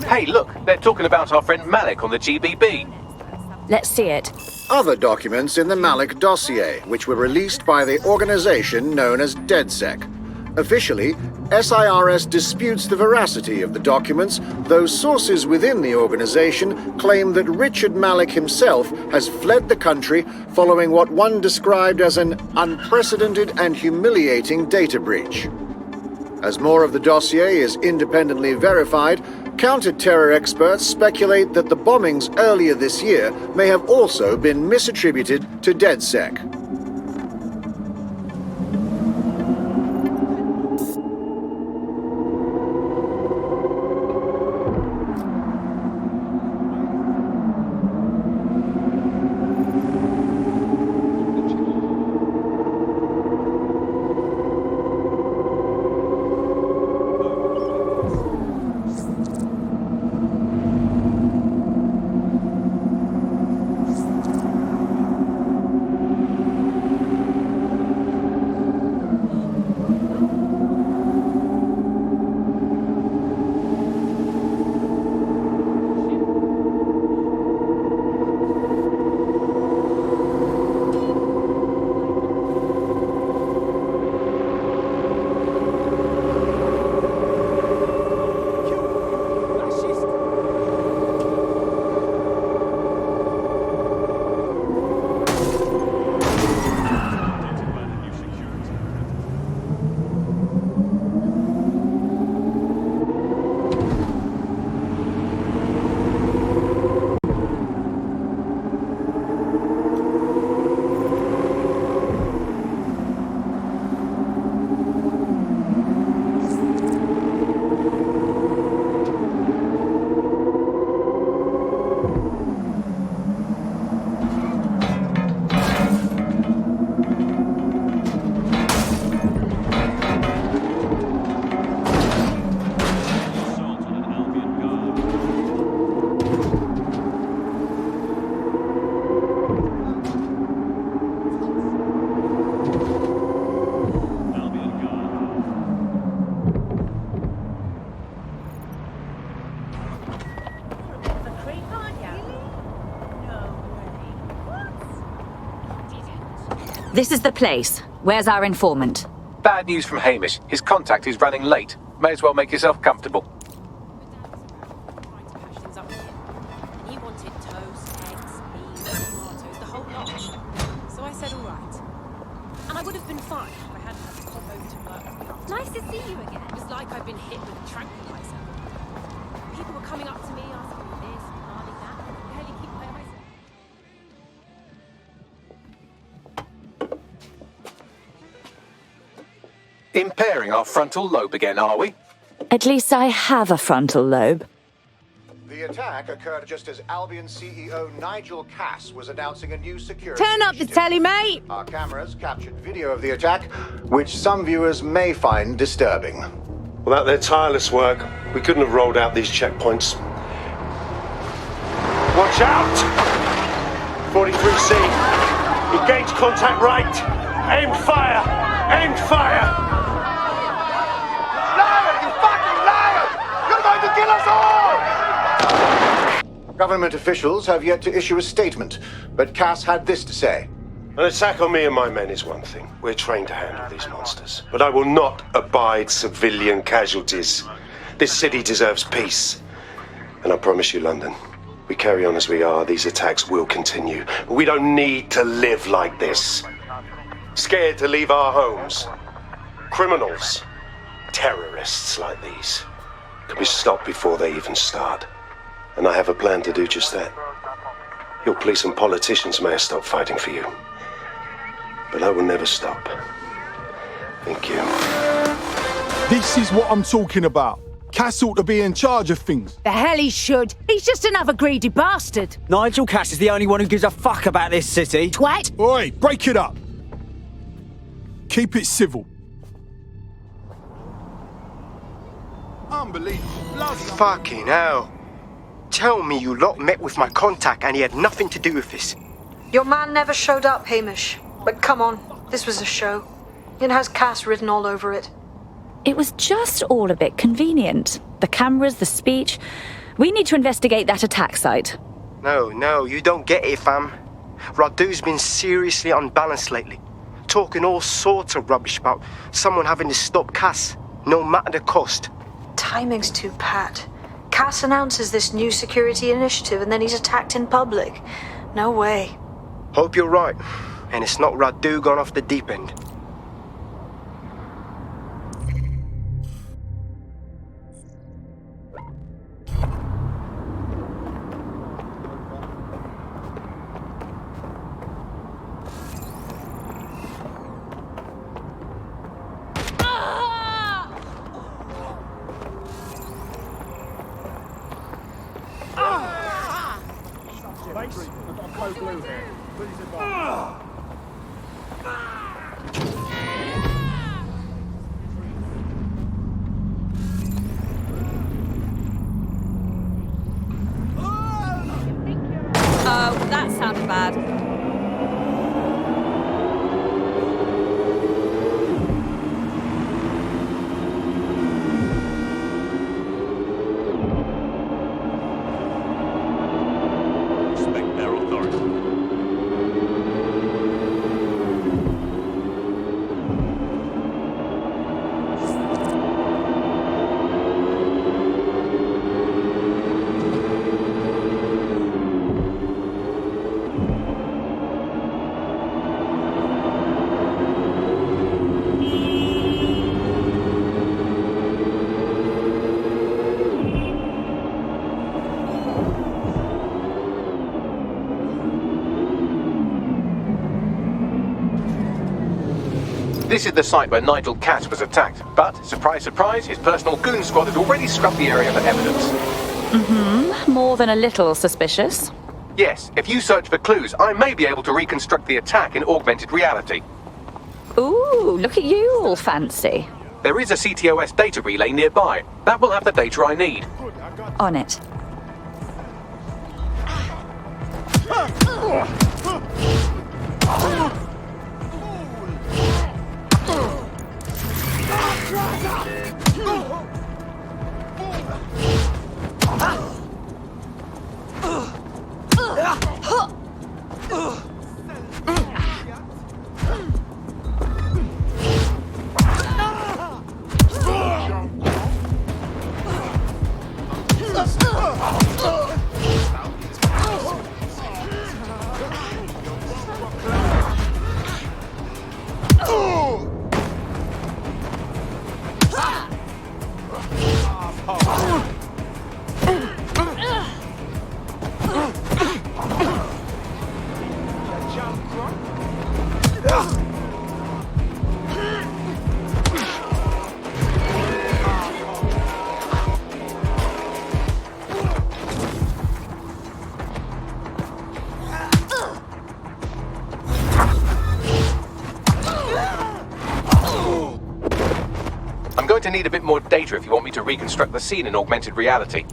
Hey, look, they're talking about our friend Malik on the GBB. Let's see it. Other documents in the Malik dossier, which were released by the organization known as DedSec. Officially, SIRS disputes the veracity of the documents, though sources within the organization claim that Richard Malik himself has fled the country following what one described as an unprecedented and humiliating data breach. As more of the dossier is independently verified, counter-terror experts speculate that the bombings earlier this year may have also been misattributed to DedSec. This is the place. Where's our informant? Bad news from Hamish. His contact is running late. May as well make yourself comfortable. He wanted toast, eggs, beans, tomatoes, the whole lot. So I said all right. And I would have been fine if I hadn't had to pop over to work. Nice to see you again. It was like I'd been hit with a tranquilizer. People were coming up to me asking me this, demanding that. I could barely keep my eyes open. Impairing our frontal lobe again, are we? At least I have a frontal lobe. The attack occurred just as Albion CEO Nigel Cass was announcing a new security Turn up the telly, mate! Our cameras captured video of the attack, which some viewers may find disturbing. Without their tireless work, we couldn't have rolled out these checkpoints. Watch out! 43C. Engage contact right. Aim fire! Aim fire! Liar! You fucking liar! You're going to kill us all! Government officials have yet to issue a statement, but Cass had this to say. An attack on me and my men is one thing. We're trained to handle these monsters. But I will not abide civilian casualties. This city deserves peace. And I promise you, London, we carry on as we are, these attacks will continue. But we don't need to live like this. Scared to leave our homes. Criminals, terrorists like these, can be stopped before they even start. And I have a plan to do just that. Your police and politicians may have stopped fighting for you. But I will never stop. Thank you. This is what I'm talking about. Cass ought to be in charge of things. The hell he should. He's just another greedy bastard. Nigel Cass is the only one who gives a fuck about this city. Twat. Oi, break it up. Keep it civil. Unbelievable. Fucking hell. Tell me you lot met with my contact and he had nothing to do with this. Your man never showed up, Hamish. But come on, this was a show. It has Cass written all over it. It was just all a bit convenient. The cameras, the speech. We need to investigate that attack site. No, you don't get it, fam. Radu's been seriously unbalanced lately. Talking all sorts of rubbish about someone having to stop Cass, no matter the cost. Timing's too pat. Cass announces this new security initiative and then he's attacked in public. No way. Hope you're right, and it's not Radu gone off the deep end. Oh, that sounded bad. Respect their authority. This is the site where Nigel Cass was attacked, but, surprise, surprise, his personal goon squad had already scrubbed the area for evidence. More than a little suspicious. Yes, if you search for clues, I may be able to reconstruct the attack in augmented reality. Ooh, look at you, all fancy. There is a CTOS data relay nearby. That will have the data I need. On it. I'm going to need a bit more data if you want me to reconstruct the scene in augmented reality.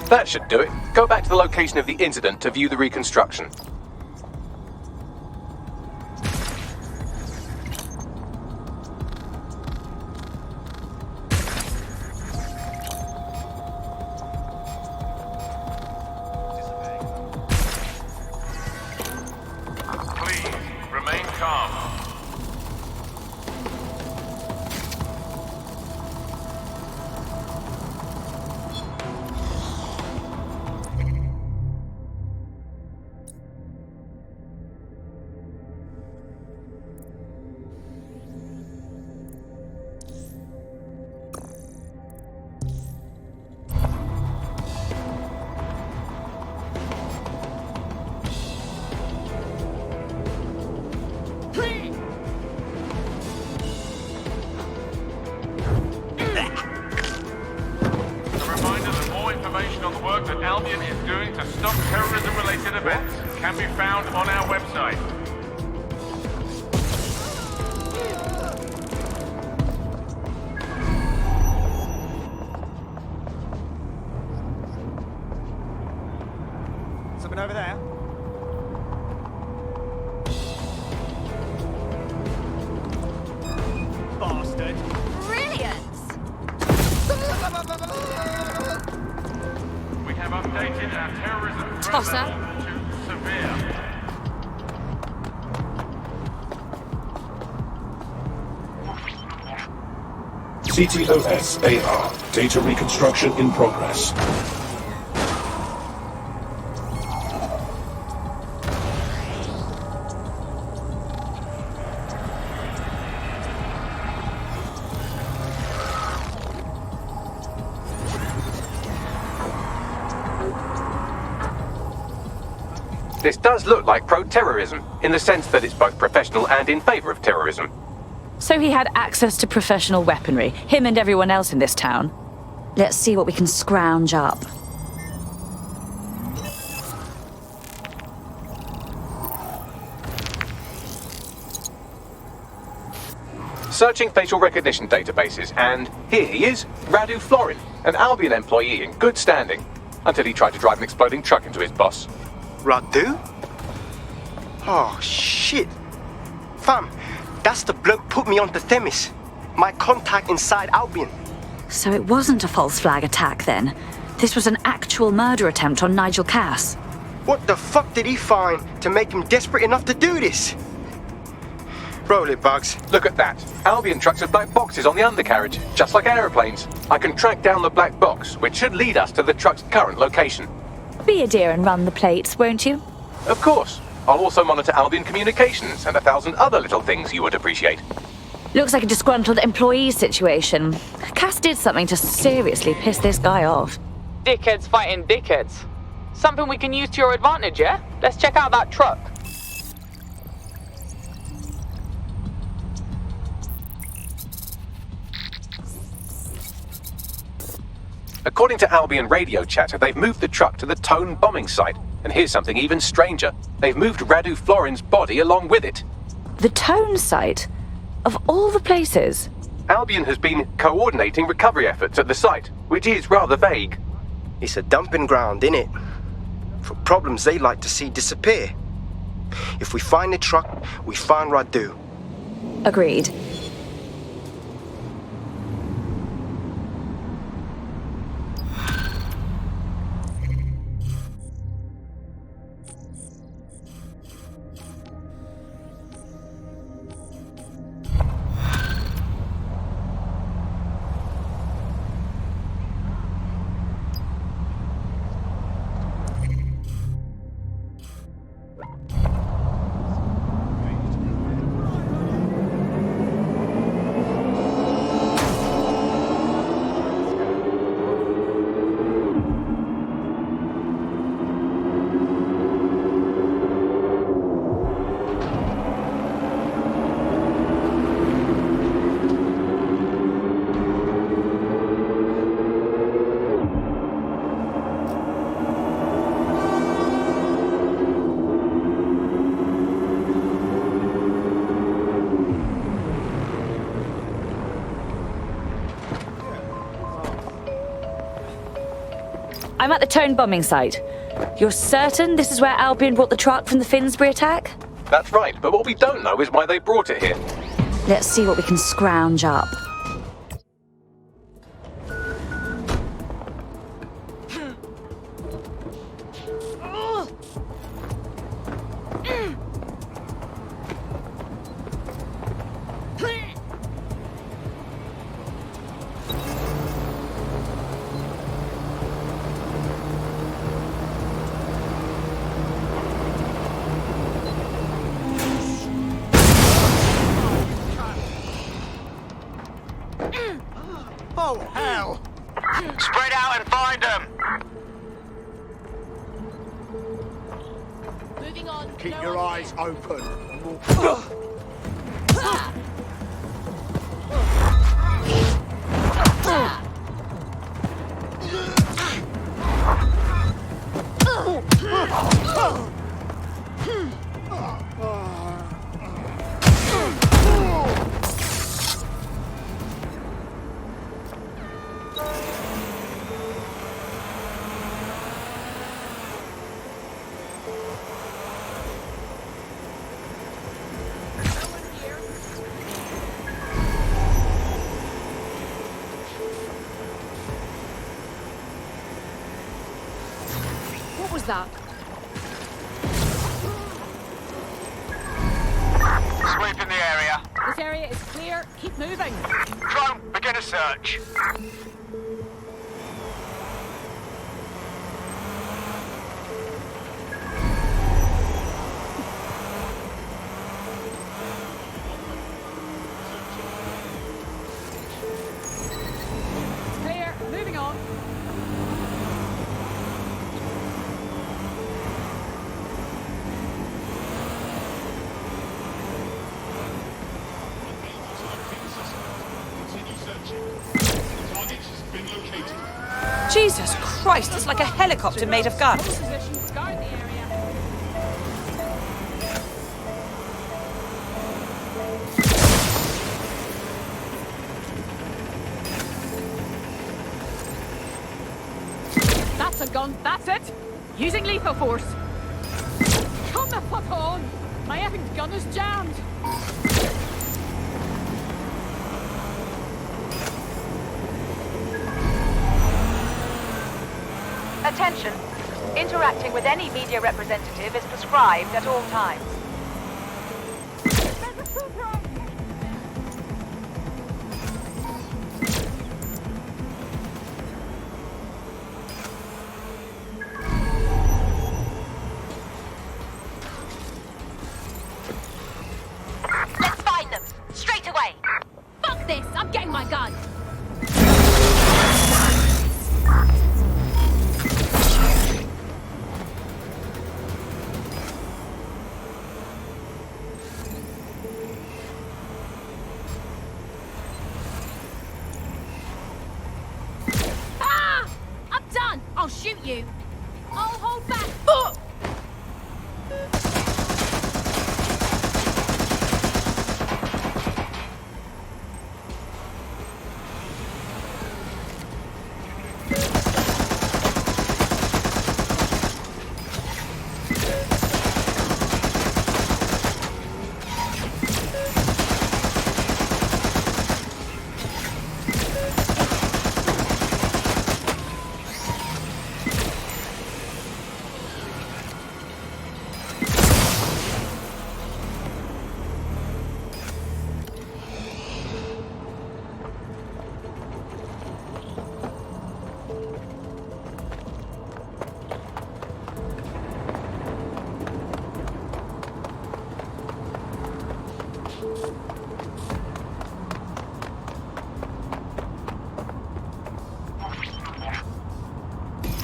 That should do it. Go back to the location of the incident to view the reconstruction. Please, remain calm. events can be found on our website. Something over there? Bastard. Brilliant! We have updated our terrorism threat Tosser. level to severe. CTOS AR. Data reconstruction in progress. This does look like pro-terrorism, in the sense that it's both professional and in favor of terrorism. So he had access to professional weaponry, him and everyone else in this town. Let's see what we can scrounge up. Searching facial recognition databases, and here he is, Radu Florin, an Albion employee in good standing, until he tried to drive an exploding truck into his boss. Radu? Oh, shit. Fam, that's the bloke put me onto Themis. My contact inside Albion. So it wasn't a false flag attack then. This was an actual murder attempt on Nigel Cass. What the fuck did he find to make him desperate enough to do this? Roll it, Bugs. Look at that. Albion trucks have black boxes on the undercarriage, just like aeroplanes. I can track down the black box, which should lead us to the truck's current location. Be a dear and run the plates, won't you? Of course. I'll also monitor Albion communications and 1,000 other little things you would appreciate. Looks like a disgruntled employee situation. Cass did something to seriously piss this guy off. Dickheads fighting dickheads. Something we can use to your advantage, yeah? Let's check out that truck. According to Albion radio chatter, they've moved the truck to the Tone bombing site. And here's something even stranger. They've moved Radu Florin's body along with it. The Tone site? Of all the places? Albion has been coordinating recovery efforts at the site, which is rather vague. It's a dumping ground, innit? For problems they like to see disappear. If we find the truck, we find Radu. Agreed. I'm at the Tone bombing site. You're certain this is where Albion brought the truck from the Finsbury attack? That's right, but what we don't know is why they brought it here. Let's see what we can scrounge up. Oh, hell! Spread out and find them! Moving on. Keep no your one eyes open. that? Sweep in the area. This area is clear. Keep moving. Drone, begin a search. It's clear. Moving on. Jesus Christ, it's like a helicopter made of guns. Position. Guard the area. That's a gun. That's it. Using lethal force. Come the fuck on. My effing gun is jammed. Attention. Interacting with any media representative is prescribed at all times. Let's find them. Straight away. Fuck this. I'm getting my gun. I'm done. I'll shoot you. I'll hold back.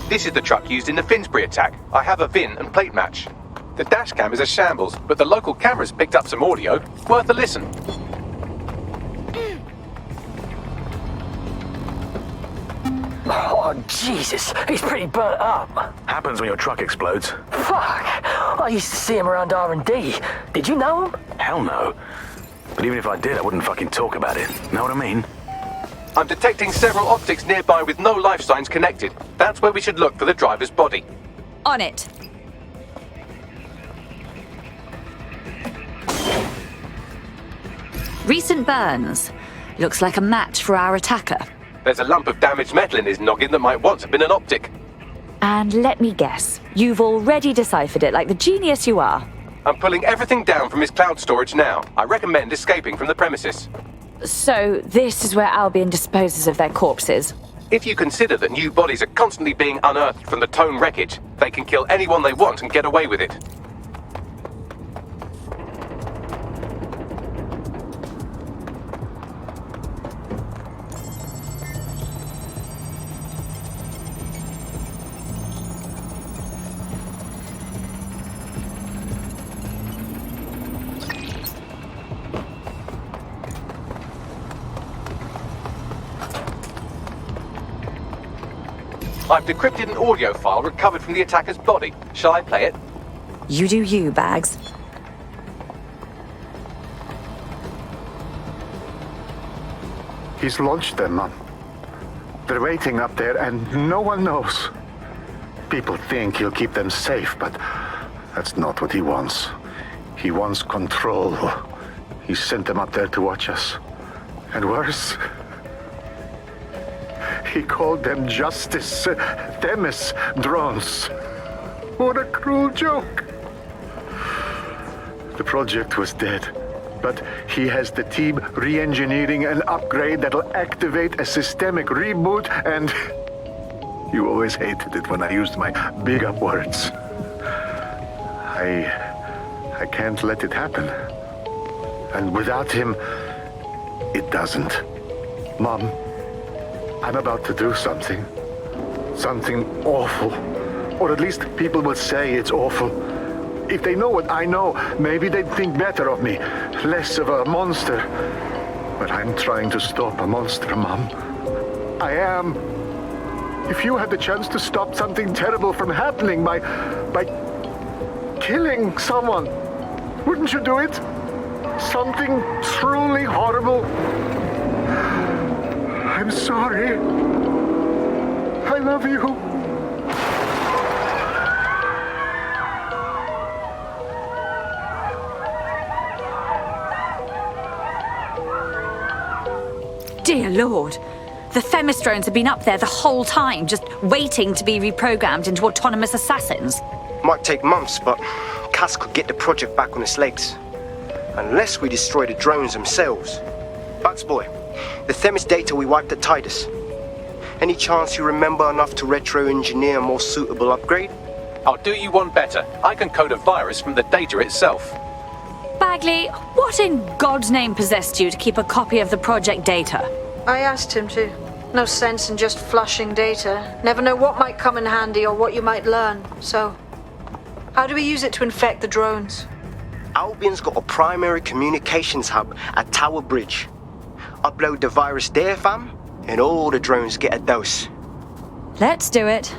This is the truck used in the Finsbury attack. I have a VIN and plate match. The dash cam is a shambles, but the local cameras picked up some audio. Worth a listen. Oh, Jesus, he's pretty burnt up. Happens when your truck explodes. Fuck! I used to see him around R&D. Did you know him? Hell no. But even if I did, I wouldn't fucking talk about it. Know what I mean? I'm detecting several optics nearby with no life signs connected. That's where we should look for the driver's body. On it. Recent burns. Looks like a match for our attacker. There's a lump of damaged metal in his noggin that might once have been an optic. And let me guess, you've already deciphered it like the genius you are. I'm pulling everything down from his cloud storage now. I recommend escaping from the premises. So, this is where Albion disposes of their corpses. If you consider that new bodies are constantly being unearthed from the Tone wreckage, they can kill anyone they want and get away with it. I've decrypted an audio file recovered from the attacker's body. Shall I play it? You do you, Bags. He's launched them, man. They're waiting up there and no one knows. People think he'll keep them safe, but that's not what he wants. He wants control. He sent them up there to watch us. And worse, he called them Justice Themis drones. What a cruel joke. The project was dead, but he has the team re-engineering an upgrade that'll activate a systemic reboot and... You always hated it when I used my big up words. I can't let it happen. And without him, it doesn't. Mom, I'm about to do something. Something awful. Or at least people will say it's awful. If they know what I know, maybe they'd think better of me. Less of a monster. But I'm trying to stop a monster, Mom. I am. If you had the chance to stop something terrible from happening by killing someone, wouldn't you do it? Something truly horrible. I'm sorry. I love you. Dear Lord. The Themis drones have been up there the whole time, just waiting to be reprogrammed into autonomous assassins. Might take months, but Cass could get the project back on its legs. Unless we destroy the drones themselves. Bugs boy, the Themis data we wiped at Titus. Any chance you remember enough to retro-engineer a more suitable upgrade? I'll do you one better. I can code a virus from the data itself. Bagley, what in God's name possessed you to keep a copy of the project data? I asked him to. No sense in just flushing data. Never know what might come in handy or what you might learn. So, how do we use it to infect the drones? Albion's got a primary communications hub at Tower Bridge. Upload the virus there, fam, and all the drones get a dose. Let's do it.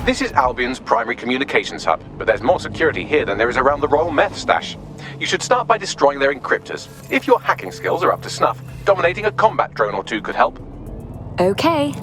This is Albion's primary communications hub, but there's more security here than there is around the Royal Meth stash. You should start by destroying their encryptors. If your hacking skills are up to snuff, dominating a combat drone or two could help. Okay.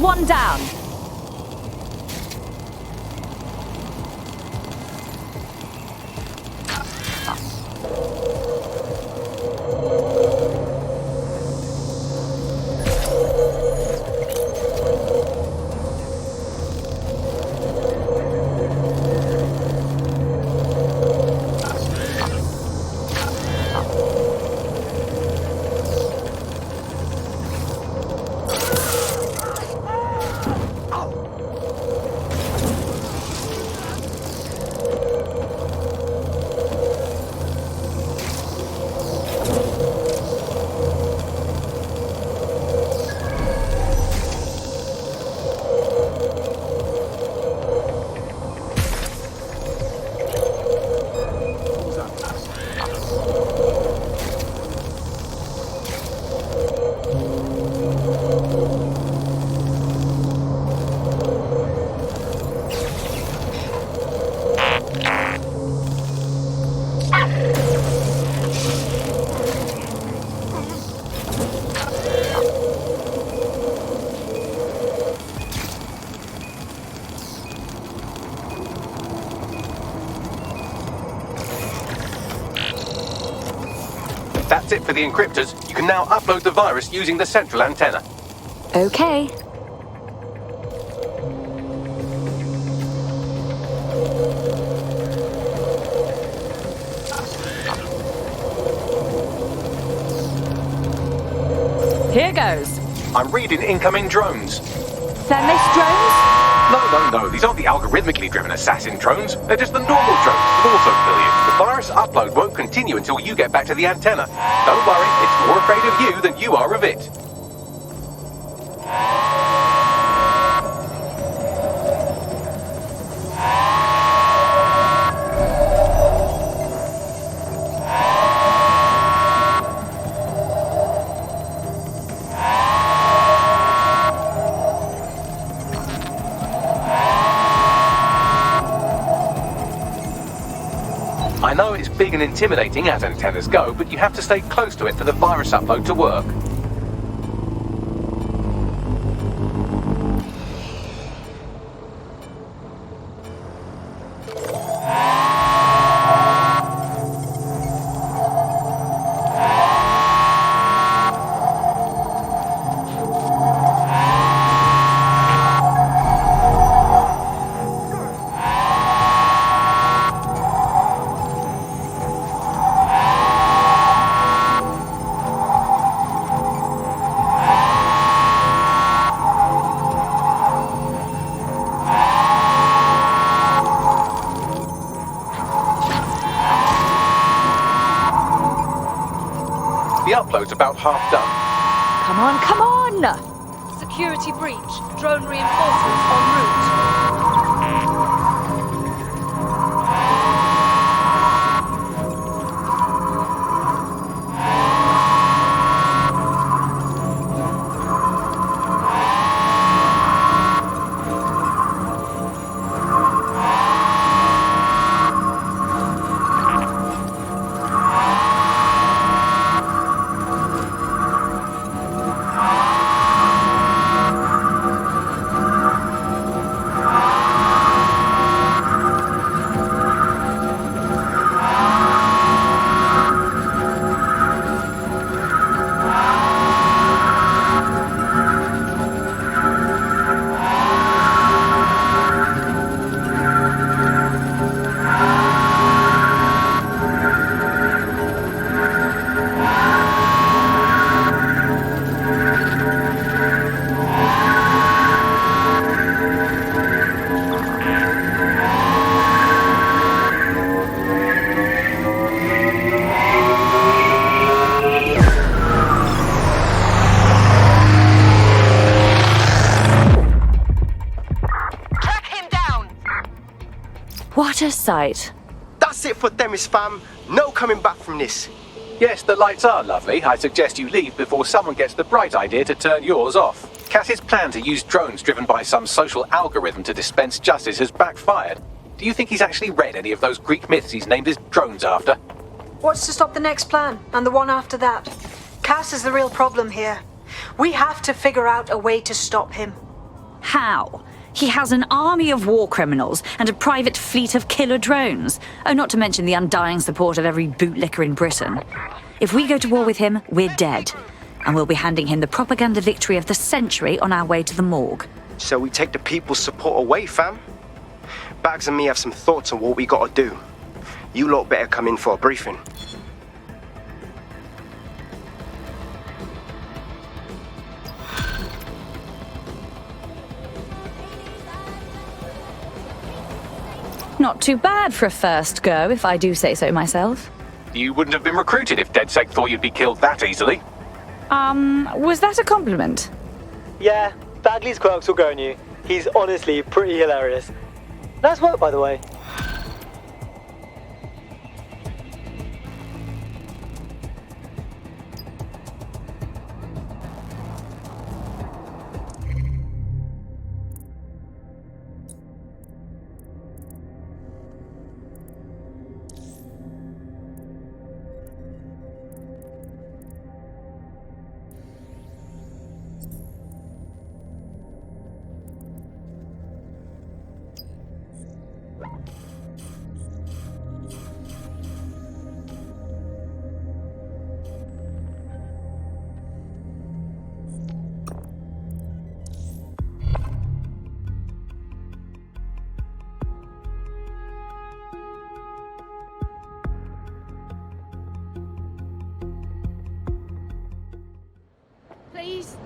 One down. That's it for the encryptors. You can now upload the virus using the central antenna. Okay. Here goes. I'm reading incoming drones. Themis drones? No. These aren't the algorithmically driven assassin drones. They're just the normal drones that also kill you. The virus upload won't continue until you get back to the antenna. Don't worry, it's more afraid of you than you are of it. I know it's big and intimidating as antennas go, but you have to stay close to it for the virus upload to work. The upload's about half done. Come on, come on! Security breach. Drone reinforcements en route. What a sight. That's it for Themis, fam. No coming back from this. Yes, the lights are lovely. I suggest you leave before someone gets the bright idea to turn yours off. Cass's plan to use drones driven by some social algorithm to dispense justice has backfired. Do you think he's actually read any of those Greek myths he's named his drones after? What's to stop the next plan, and the one after that? Cass is the real problem here. We have to figure out a way to stop him. How? He has an army of war criminals and a private fleet of killer drones. Oh, not to mention the undying support of every bootlicker in Britain. If we go to war with him, we're dead. And we'll be handing him the propaganda victory of the century on our way to the morgue. So we take the people's support away, fam? Bags and me have some thoughts on what we gotta do. You lot better come in for a briefing. Not too bad for a first go, if I do say so myself. You wouldn't have been recruited if DedSec thought you'd be killed that easily. Was that a compliment? Yeah, Bagley's quirks will go on you. He's honestly pretty hilarious. Nice work, by the way. Please.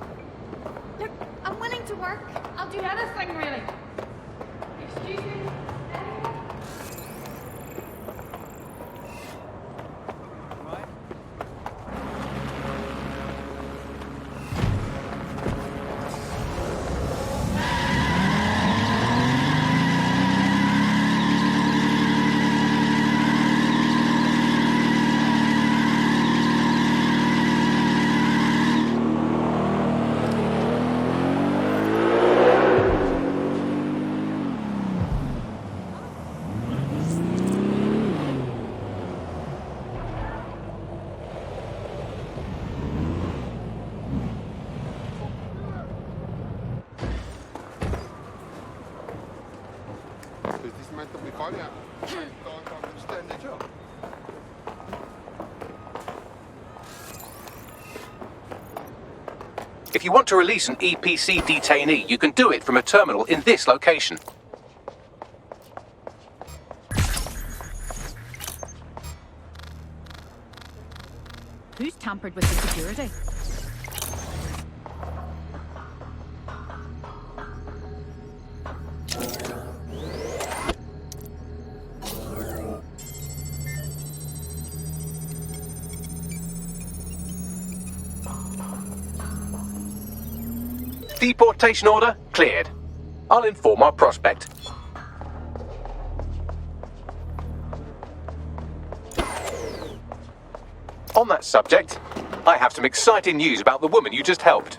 Look, I'm willing to work. I'll do anything, really. Excuse me? If you want to release an EPC detainee, you can do it from a terminal in this location. Who's tampered with the security? Deportation order cleared. I'll inform our prospect. On that subject, I have some exciting news about the woman you just helped.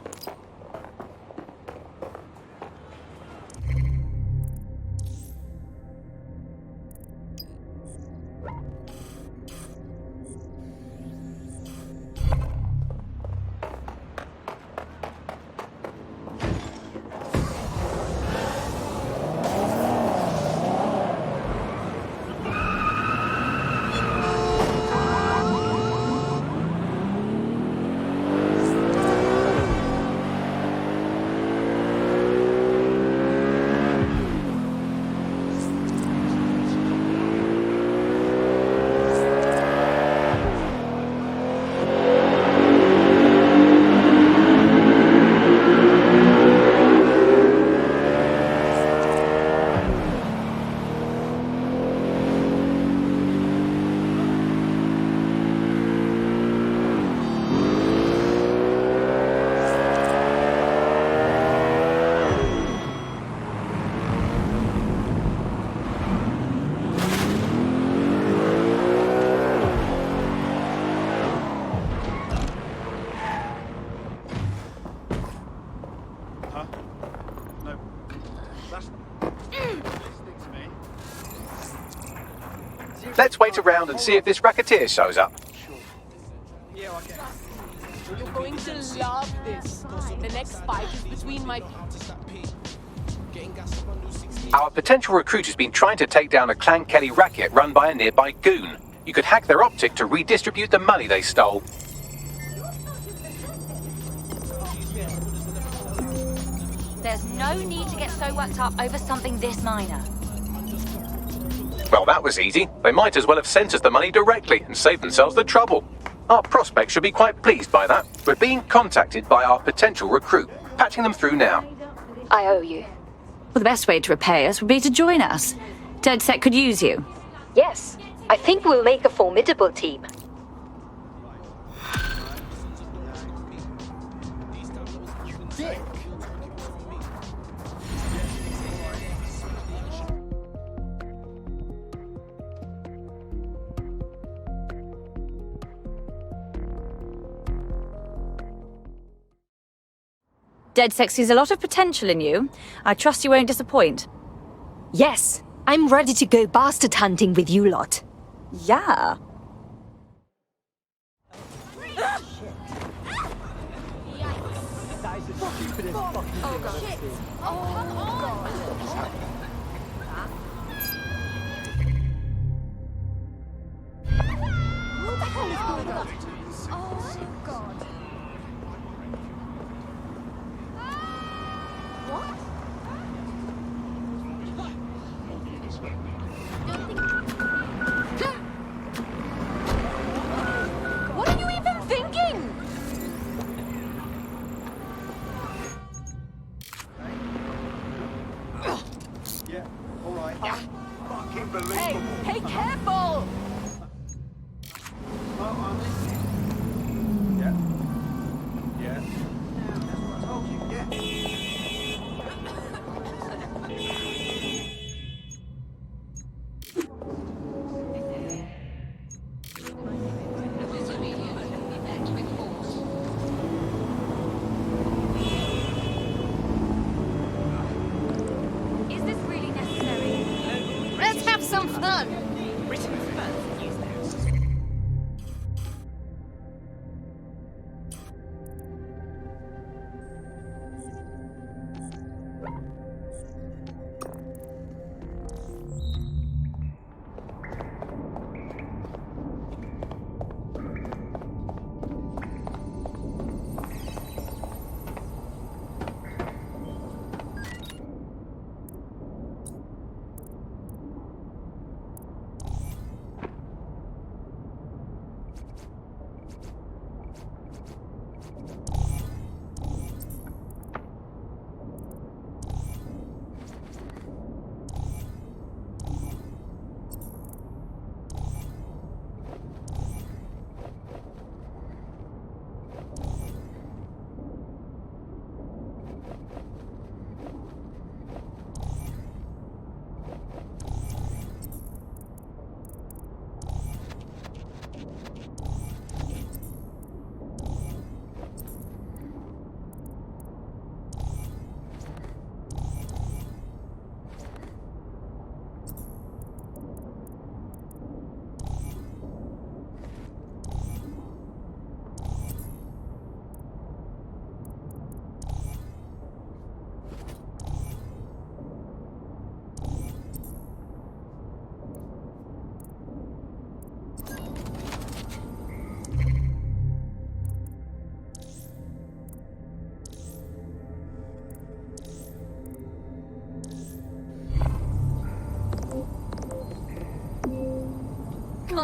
Let's wait around and see if this racketeer shows up. You're going to love this. The next fight is between my... Our potential recruit has been trying to take down a Clan Kelly racket run by a nearby goon. You could hack their optic to redistribute the money they stole. There's no need to get so worked up over something this minor. Well, that was easy. They might as well have sent us the money directly and saved themselves the trouble. Our prospects should be quite pleased by that. We're being contacted by our potential recruit. Patching them through now. I owe you. Well, the best way to repay us would be to join us. DedSec could use you. Yes, I think we'll make a formidable team. DedSec sees a lot of potential in you. I trust you won't disappoint. Yes, I'm ready to go bastard hunting with you lot. Yeah. Oh, God. Shit. Oh, come on. What the hell is going on? Oh, God. What? What are you even thinking? Yeah, alright. Fucking believable. Hey, careful! I'm listening. Yeah. Yeah. That's what I told you. Yeah. Is this really necessary? Let's have some fun.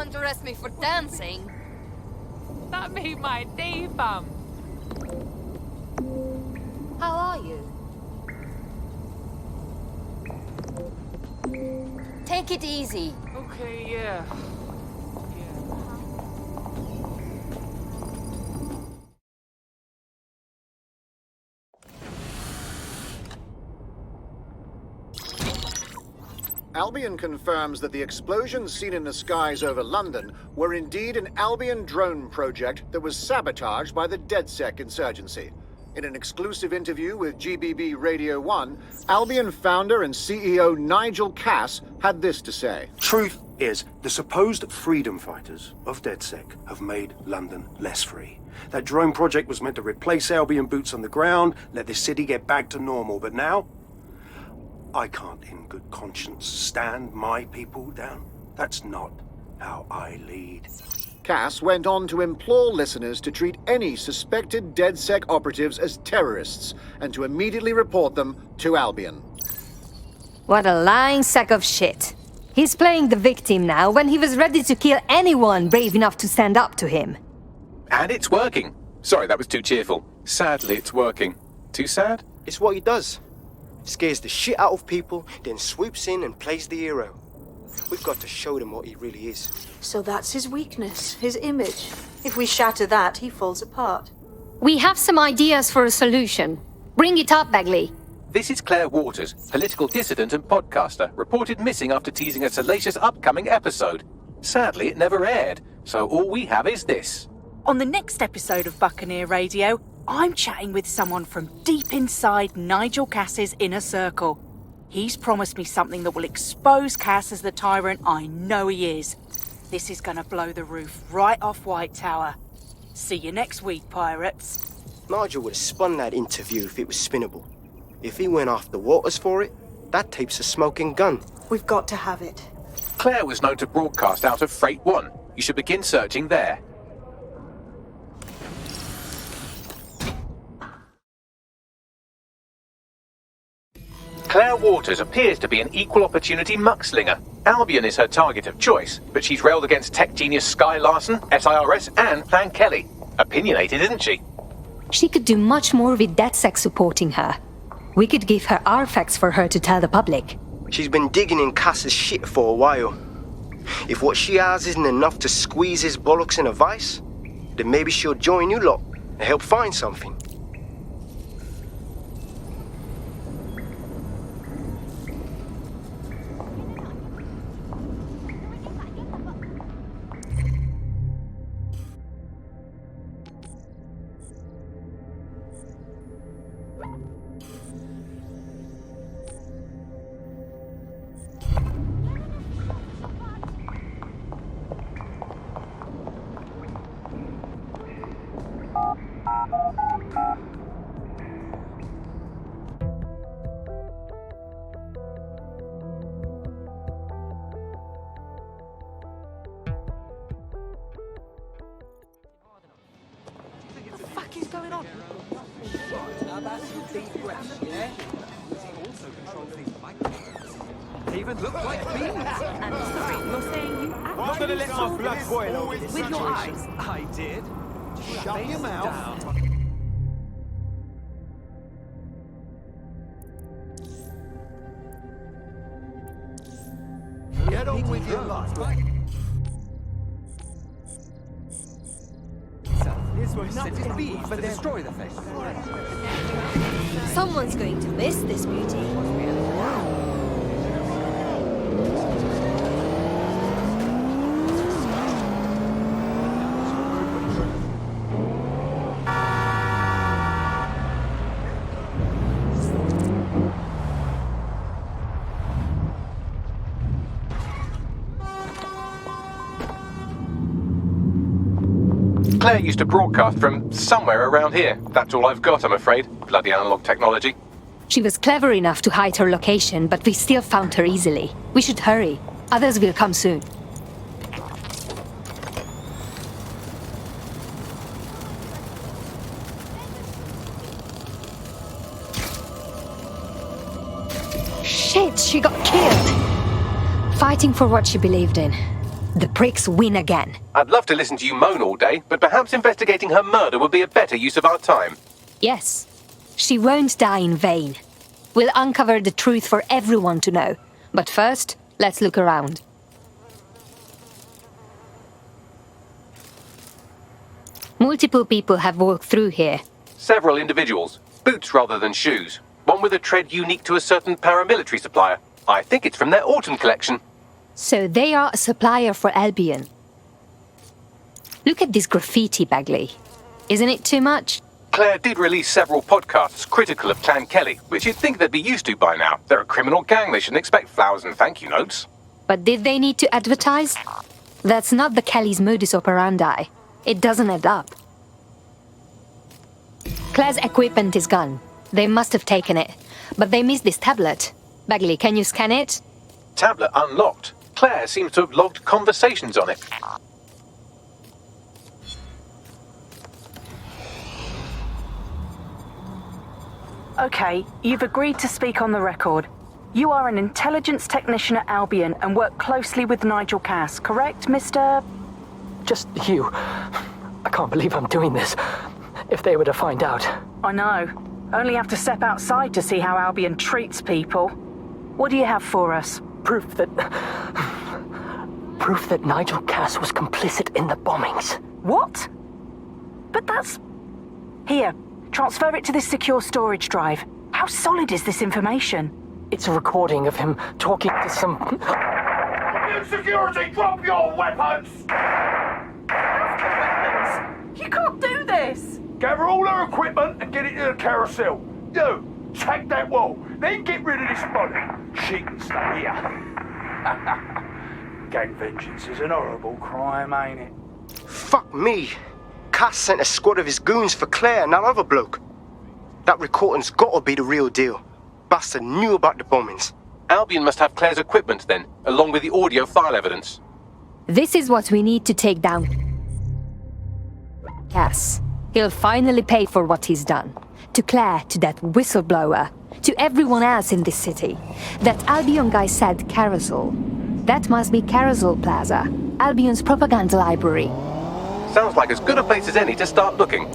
want to arrest me for dancing. That made my day, fam. How are you? Take it easy. Okay, yeah. Albion confirms that the explosions seen in the skies over London were indeed an Albion drone project that was sabotaged by the DedSec insurgency. In an exclusive interview with GBB Radio 1, Albion founder and CEO Nigel Cass had this to say. Truth is, the supposed freedom fighters of DedSec have made London less free. That drone project was meant to replace Albion boots on the ground, let the city get back to normal, but now I can't in good conscience stand my people down. That's not how I lead. Cass went on to implore listeners to treat any suspected DedSec operatives as terrorists and to immediately report them to Albion. What a lying sack of shit. He's playing the victim now when he was ready to kill anyone brave enough to stand up to him. And it's working. Sorry, that was too cheerful. Sadly, it's working. Too sad? It's what he does. Scares the shit out of people, then swoops in and plays the hero. We've got to show them what he really is. So that's his weakness, his image. If we shatter that, he falls apart. We have some ideas for a solution. Bring it up, Bagley. This is Claire Waters, political dissident and podcaster, reported missing after teasing a salacious upcoming episode. Sadly, it never aired, so all we have is this. On the next episode of Buccaneer Radio, I'm chatting with someone from deep inside Nigel Cass's inner circle. He's promised me something that will expose Cass as the tyrant I know he is. This is gonna blow the roof right off White Tower. See you next week, pirates. Nigel would have spun that interview if it was spinnable. If he went after Waters for it, that tape's a smoking gun. We've got to have it. Claire was known to broadcast out of Freight 1. You should begin searching there. Claire Waters appears to be an equal opportunity muckslinger. Albion is her target of choice, but she's railed against tech genius Sky Larson, SIRS, and Plan Kelly. Opinionated, isn't she? She could do much more with DedSec supporting her. We could give her our facts for her to tell the public. She's been digging in Cass's shit for a while. If what she has isn't enough to squeeze his bollocks in a vice, then maybe she'll join you lot and help find something. Even look like beans. I'm sorry, you're saying you actually not gonna let my blood boil over this with your eyes? I did. Shut your mouth. Get on with your life. Here's where nothing to be but destroy the thing. Someone's going to miss this beauty. Claire used to broadcast from somewhere around here. That's all I've got, I'm afraid. Bloody analog technology. She was clever enough to hide her location, but we still found her easily. We should hurry. Others will come soon. Shit, she got killed. Fighting for what she believed in. The pricks win again. I'd love to listen to you moan all day, but perhaps investigating her murder would be a better use of our time. Yes. She won't die in vain. We'll uncover the truth for everyone to know. But first, let's look around. Multiple people have walked through here. Several individuals. Boots rather than shoes. One with a tread unique to a certain paramilitary supplier. I think it's from their autumn collection. So they are a supplier for Albion. Look at this graffiti, Bagley. Isn't it too much? Claire did release several podcasts critical of Clan Kelly, which you'd think they'd be used to by now. They're a criminal gang, they shouldn't expect flowers and thank you notes. But did they need to advertise? That's not the Kelly's modus operandi. It doesn't add up. Claire's equipment is gone. They must have taken it. But they missed this tablet. Bagley, can you scan it? Tablet unlocked. Claire seems to have logged conversations on it. Okay, you've agreed to speak on the record. You are an intelligence technician at Albion and work closely with Nigel Cass, correct, Mr...? Just you. I can't believe I'm doing this. If they were to find out. I know. Only have to step outside to see how Albion treats people. What do you have for us? Proof that Nigel Cass was complicit in the bombings. What? But that's... Here, transfer it to this secure storage drive. How solid is this information? It's a recording of him talking to some... Security, drop your weapons! You can't do this! Gather all her equipment and get it to the carousel. You, check that wall, then get rid of this body. She can stay here. Gang vengeance is an horrible crime, ain't it? Fuck me. Cass sent a squad of his goons for Claire and that other bloke. That recording's gotta be the real deal. Bastard knew about the bombings. Albion must have Claire's equipment then, along with the audio file evidence. This is what we need to take down Cass. He'll finally pay for what he's done. To Claire, to that whistleblower, to everyone else in this city. That Albion guy said Carousel. That must be Carousel Plaza, Albion's propaganda library. Sounds like as good a place as any to start looking.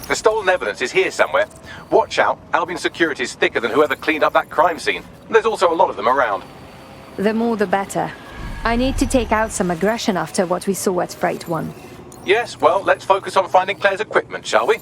The stolen evidence is here somewhere. Watch out, Albion security is thicker than whoever cleaned up that crime scene. There's also a lot of them around. The more the better. I need to take out some aggression after what we saw at Freight 1. Yes, well, let's focus on finding Claire's equipment, shall we?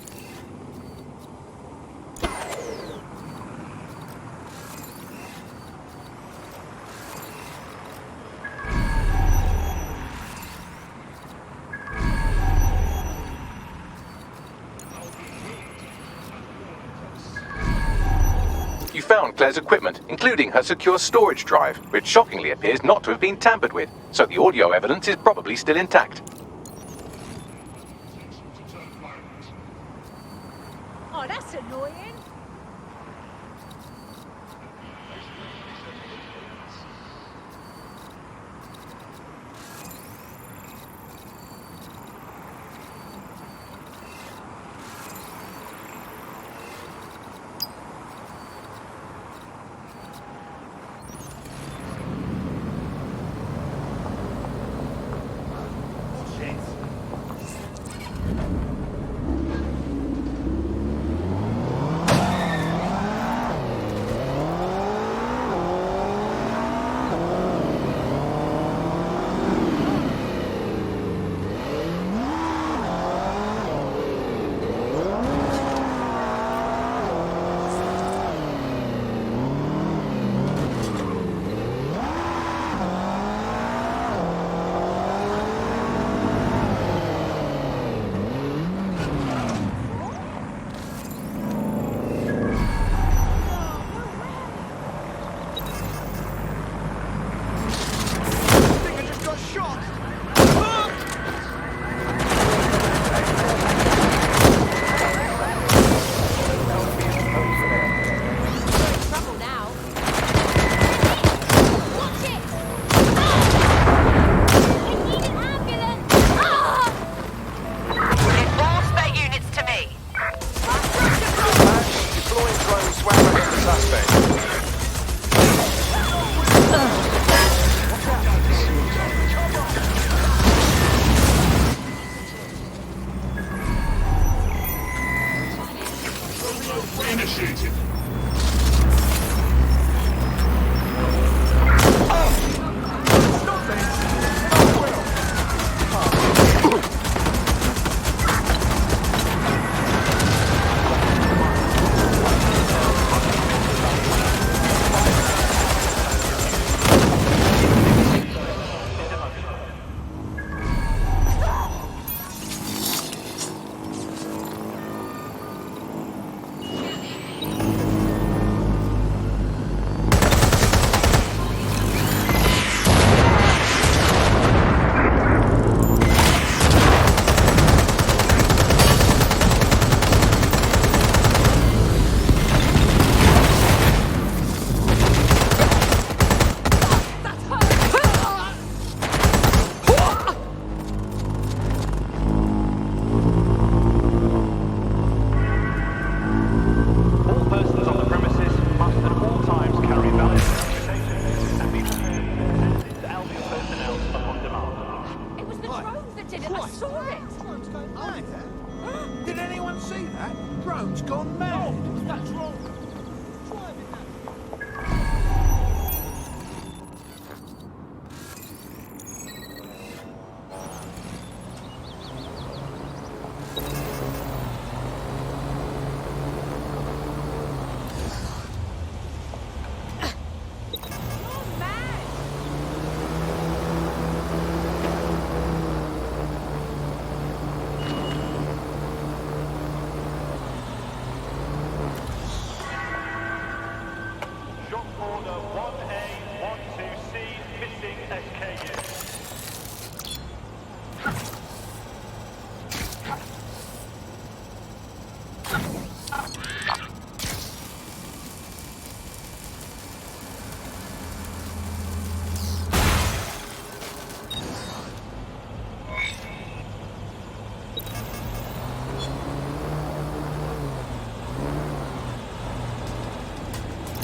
You found Claire's equipment, including her secure storage drive, which shockingly appears not to have been tampered with, so the audio evidence is probably still intact. Oh, that's annoying. see that? Drone's gone mad. That's wrong.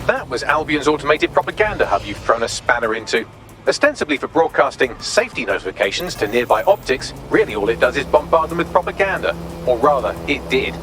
That was Albion's automated propaganda hub you've thrown a spanner into. Ostensibly for broadcasting safety notifications to nearby optics, really all it does is bombard them with propaganda. Or rather, it did.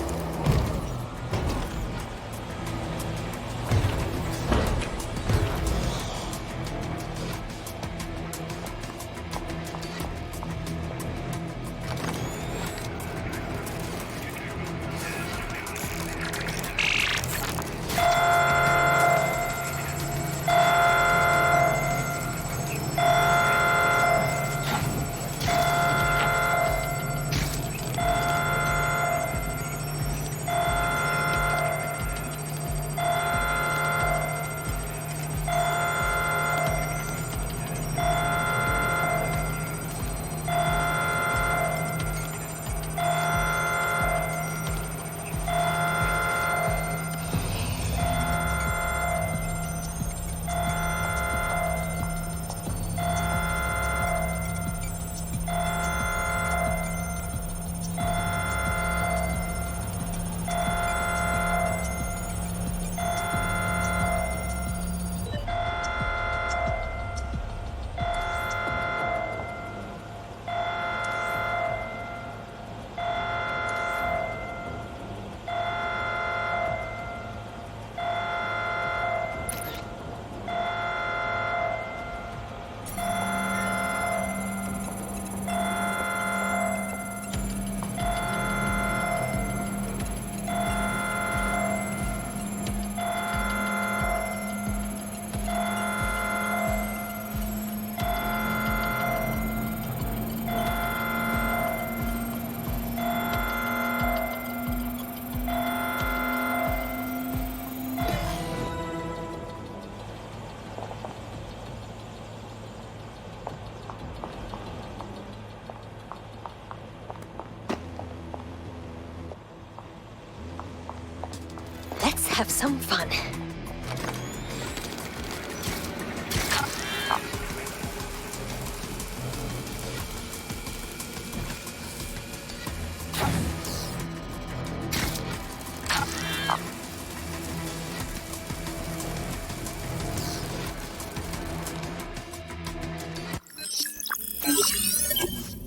Let's have some fun.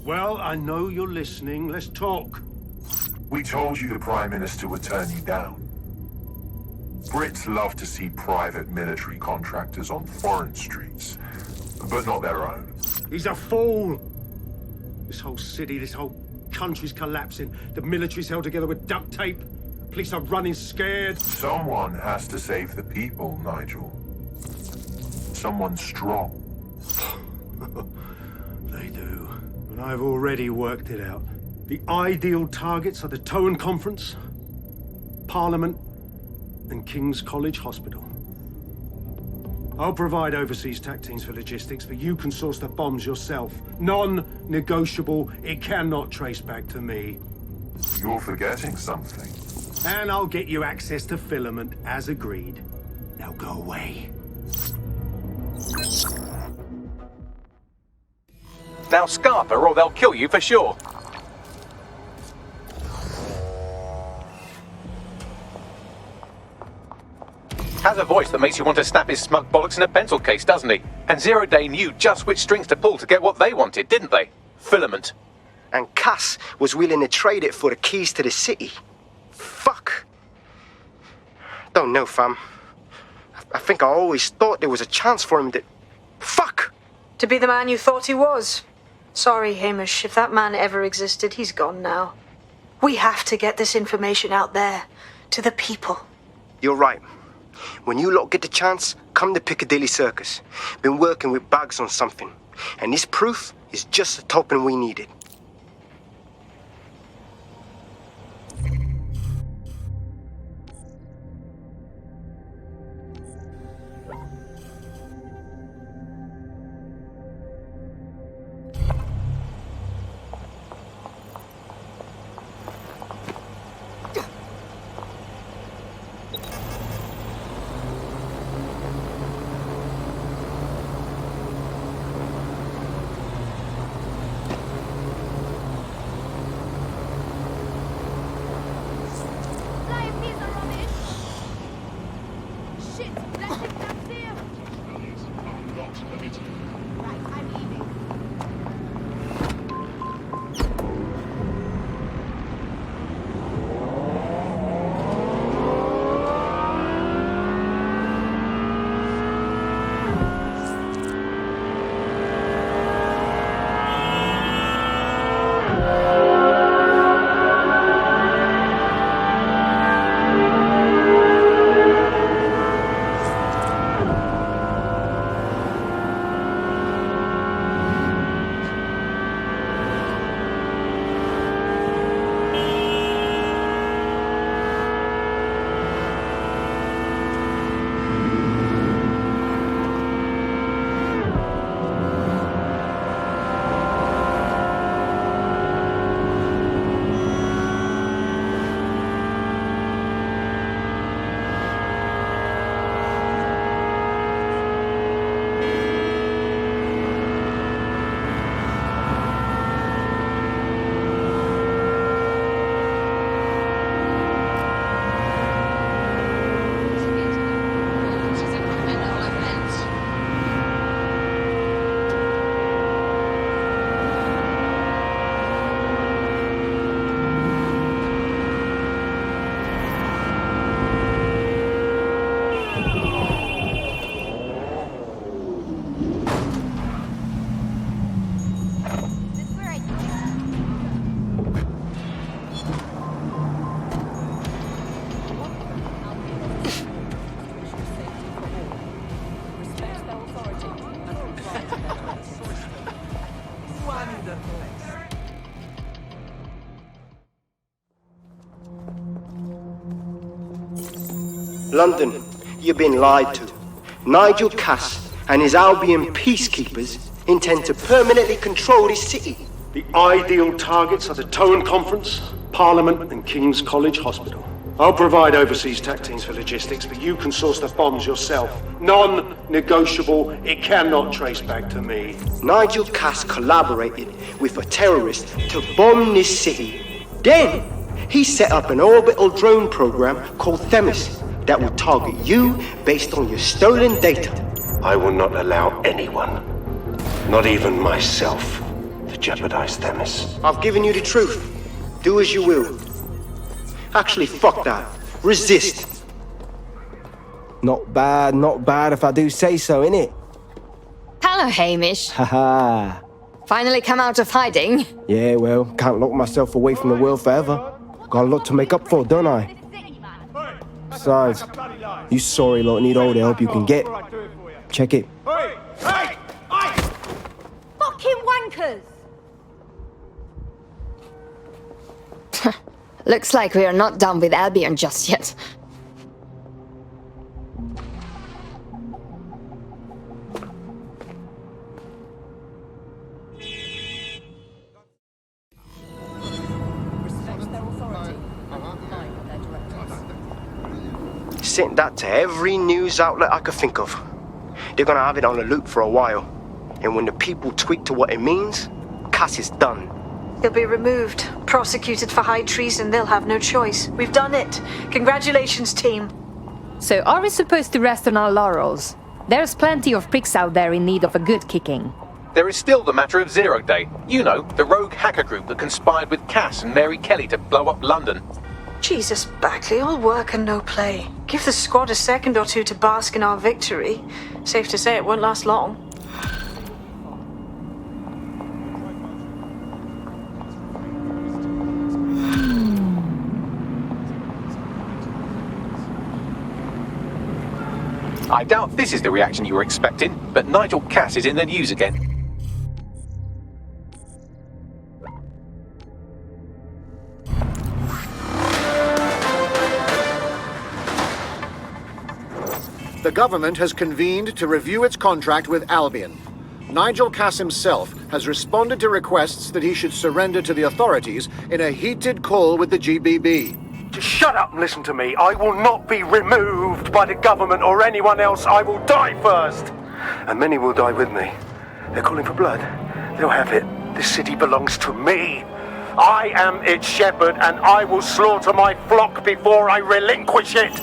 Well, I know you're listening. Let's talk. We told you the Prime Minister would turn you down. Brits love to see private military contractors on foreign streets, but not their own. He's a fool! This whole city, this whole country's collapsing. The military's held together with duct tape. Police are running scared. Someone has to save the people, Nigel. Someone strong. They do. But I've already worked it out. The ideal targets are the Towan Conference, Parliament, and King's College Hospital. I'll provide overseas tac teams for logistics, but you can source the bombs yourself. Non-negotiable. It cannot trace back to me. You're forgetting something. And I'll get you access to filament, as agreed. Now go away. Now scarper or they'll kill you for sure. Has a voice that makes you want to snap his smug bollocks in a pencil case, doesn't he? And Zero Day knew just which strings to pull to get what they wanted, didn't they? Filament. And Cass was willing to trade it for the keys to the city. Don't know, fam. I think I always thought there was a chance for him to... Fuck! To be the man you thought he was. Sorry, Hamish. If that man ever existed, he's gone now. We have to get this information out there, to the people. You're right. When you lot get the chance, come to Piccadilly Circus. Been working with Bugs on something. And this proof is just the token we needed. London, you've been lied to. Nigel Cass and his Albion peacekeepers intend to permanently control this city. The ideal targets are the Tone Conference, Parliament, and King's College Hospital. I'll provide overseas tech teams for logistics, but you can source the bombs yourself. Non-negotiable. It cannot trace back to me. Nigel Cass collaborated with a terrorist to bomb this city. Then, he set up an orbital drone program called Themis that will target you based on your stolen data. I will not allow anyone, not even myself, to jeopardize Themis. I've given you the truth. Do as you will. Actually, fuck that. Resist. Not bad if I do say so, innit? Hello, Hamish. Haha. Finally come out of hiding. Yeah, well, can't lock myself away from the world forever. Got a lot to make up for, don't I? Besides, you sorry lot need all the help you can get. Check it. Fucking wankers! Looks like we are not done with Albion just yet. Sent that to every news outlet I could think of. They're gonna have it on the loop for a while. And when the people tweak to what it means, Cass is done. He'll be removed, prosecuted for high treason. They'll have no choice. We've done it. Congratulations, team. So are we supposed to rest on our laurels? There's plenty of pricks out there in need of a good kicking. There is still the matter of Zero Day. You know, the rogue hacker group that conspired with Cass and Mary Kelly to blow up London. Jesus, Bagley, all work and no play. Give the squad a second or two to bask in our victory. Safe to say it won't last long. I doubt this is the reaction you were expecting, but Nigel Cass is in the news again. The government has convened to review its contract with Albion. Nigel Cass himself has responded to requests that he should surrender to the authorities in a heated call with the GBB. Just shut up and listen to me. I will not be removed by the government or anyone else. I will die first. And many will die with me. They're calling for blood. They'll have it. This city belongs to me. I am its shepherd, and I will slaughter my flock before I relinquish it.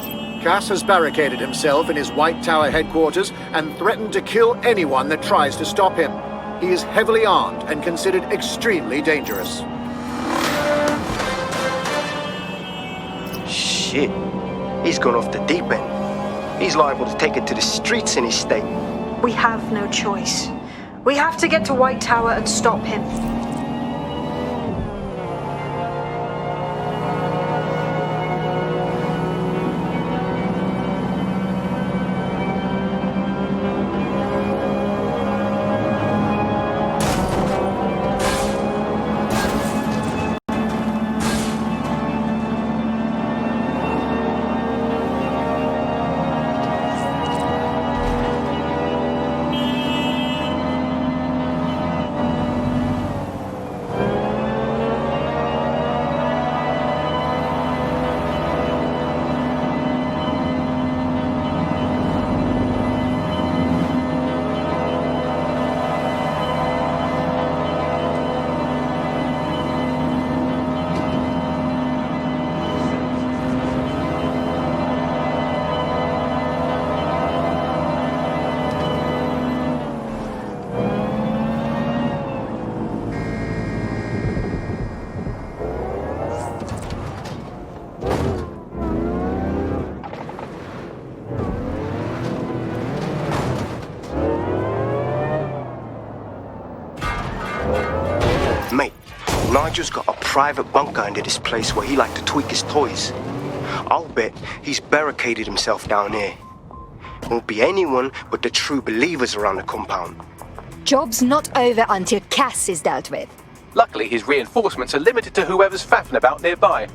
Cass has barricaded himself in his White Tower headquarters and threatened to kill anyone that tries to stop him. He is heavily armed and considered extremely dangerous. Shit. He's gone off the deep end. He's liable to take it to the streets in his state. We have no choice. We have to get to White Tower and stop him. Mate, Nigel's got a private bunker under this place where he liked to tweak his toys. I'll bet he's barricaded himself down here. Won't be anyone but the true believers around the compound. Job's not over until Cass is dealt with. Luckily, his reinforcements are limited to whoever's faffing about nearby.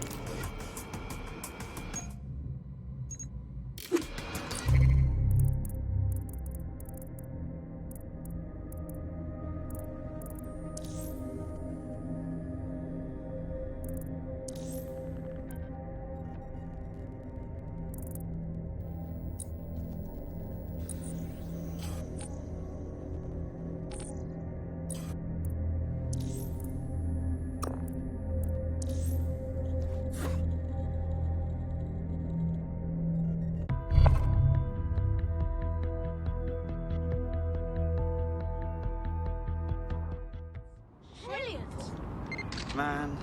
Man.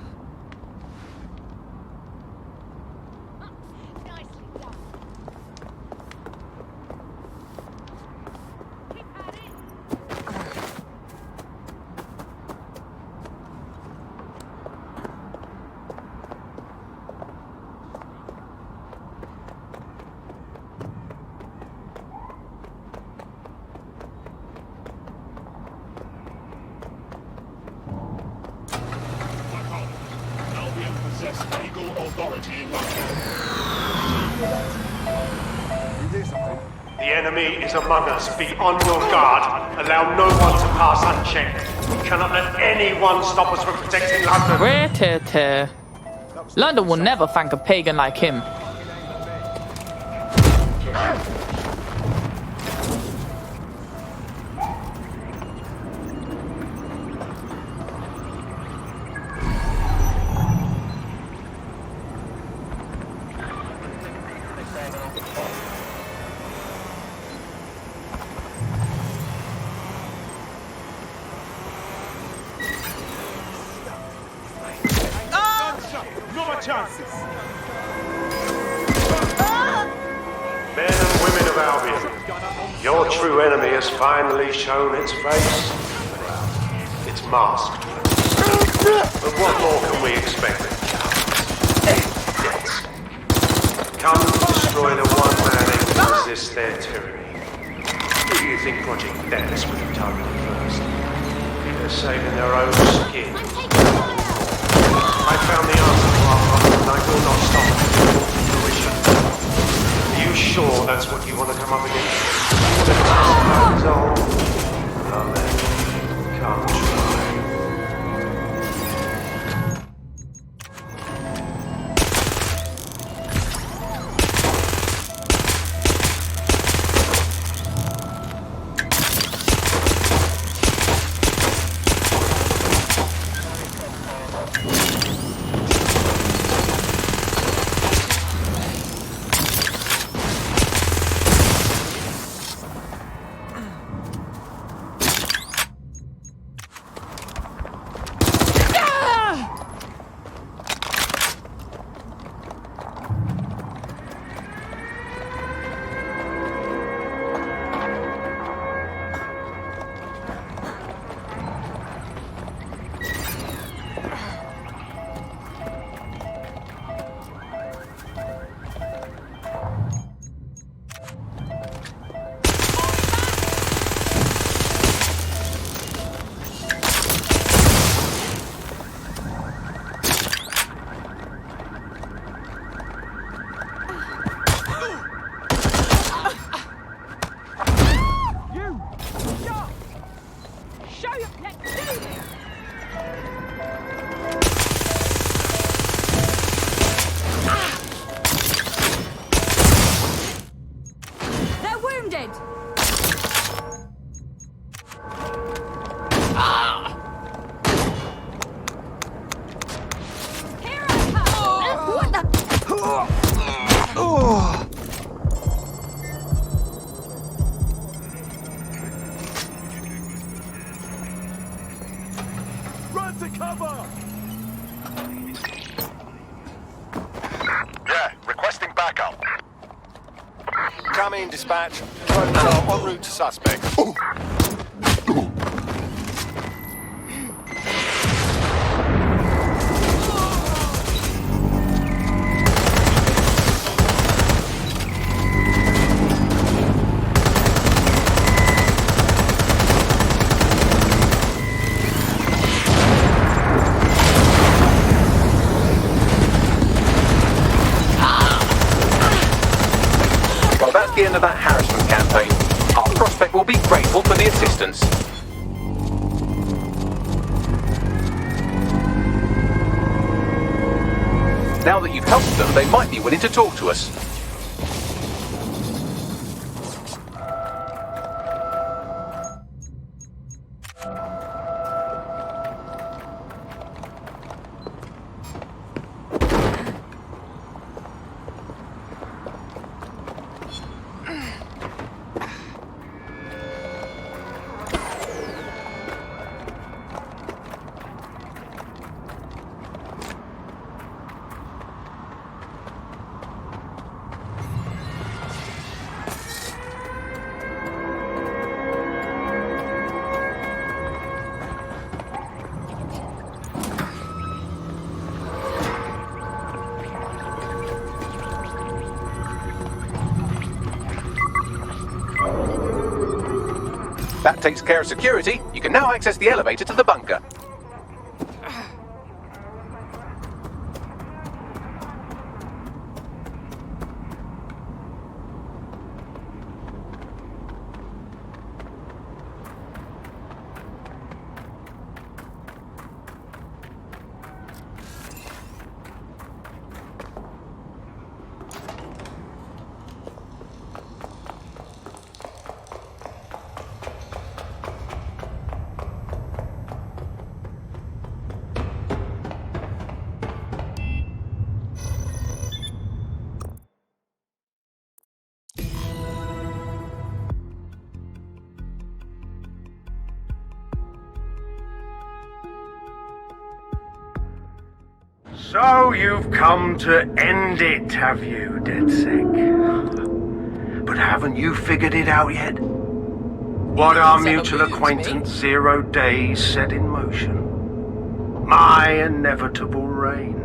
The enemy is among us. Be on your guard. Allow no one to pass unchecked. We cannot let anyone stop us from protecting London. Wait, London will never thank a pagan like him. Not a chance. Men and women of Albion, your true enemy has finally shown its face. It's masked. But what more can we expect? Yes. Come to destroy the one man who can resist their tyranny. Who do you think Project Dennis would have targeted first? They're saving their own skin. I found the answer to our problem, and I will not stop until it comes to fruition. Are you sure that's what you want to come up against? You want to test our resolve? Well then, come try. Dispatch. Drones are en route to suspect. Well, that's the end of that harassment campaign. Our prospect will be grateful for the assistance. Now that you've helped them, they might be willing to talk to us. That takes care of security. You can now access the elevator to the bunker. So you've come to end it, have you, DedSec? But haven't you figured it out yet? What our mutual acquaintance 0 Days set in motion? My inevitable reign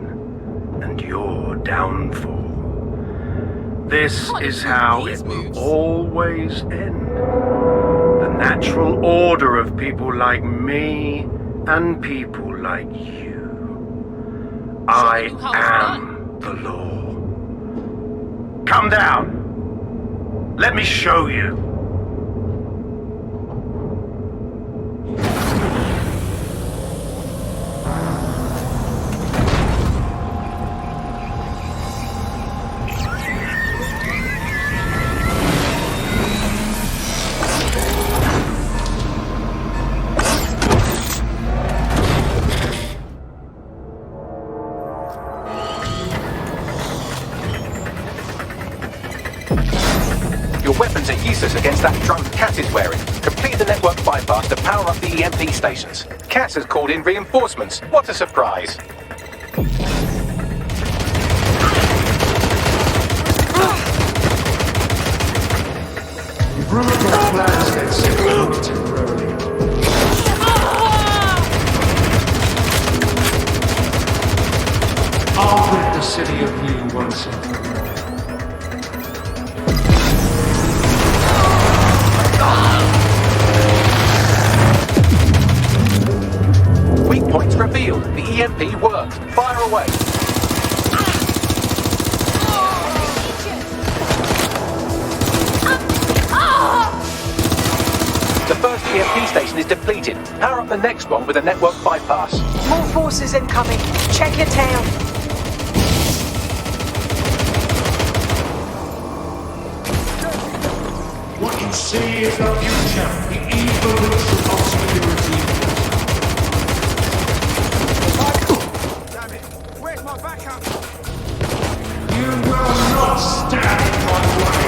and your downfall. This is how it will always end. The natural order of people like me and people like you. I am the law. Come down. Let me show you. Weapons are useless against that drone Cass is wearing. Complete the network bypass to power up the EMP stations. Cass has called in reinforcements. What a surprise. You've ruined our plans, DedSec, temporarily. I'll rid the city of you once and for all. Weak points revealed. The EMP works. Fire away. The first EMP station is depleted. Power up the next one with a network bypass. More forces incoming. Check your tail. What you see is the future, the evolution of security. Damn it! Where's my backup? You will not stand in my way.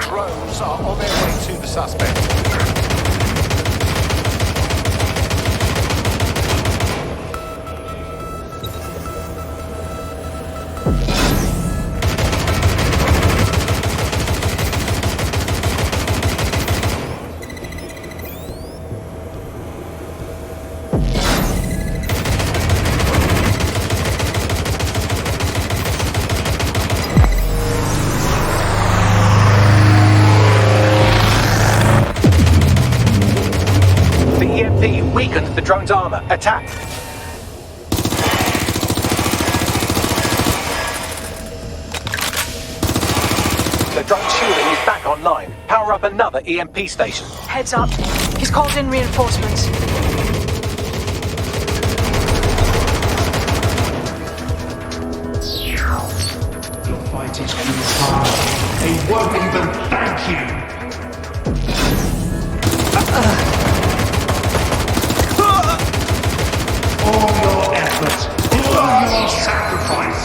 Drones are on their way to the suspect. EMP weakens the drone's armor. Attack! The drone's shielding is back online. Power up another EMP station. Heads up. He's called in reinforcements. Your fight is too hard. They won't even thank you. All your effort, all your sacrifice.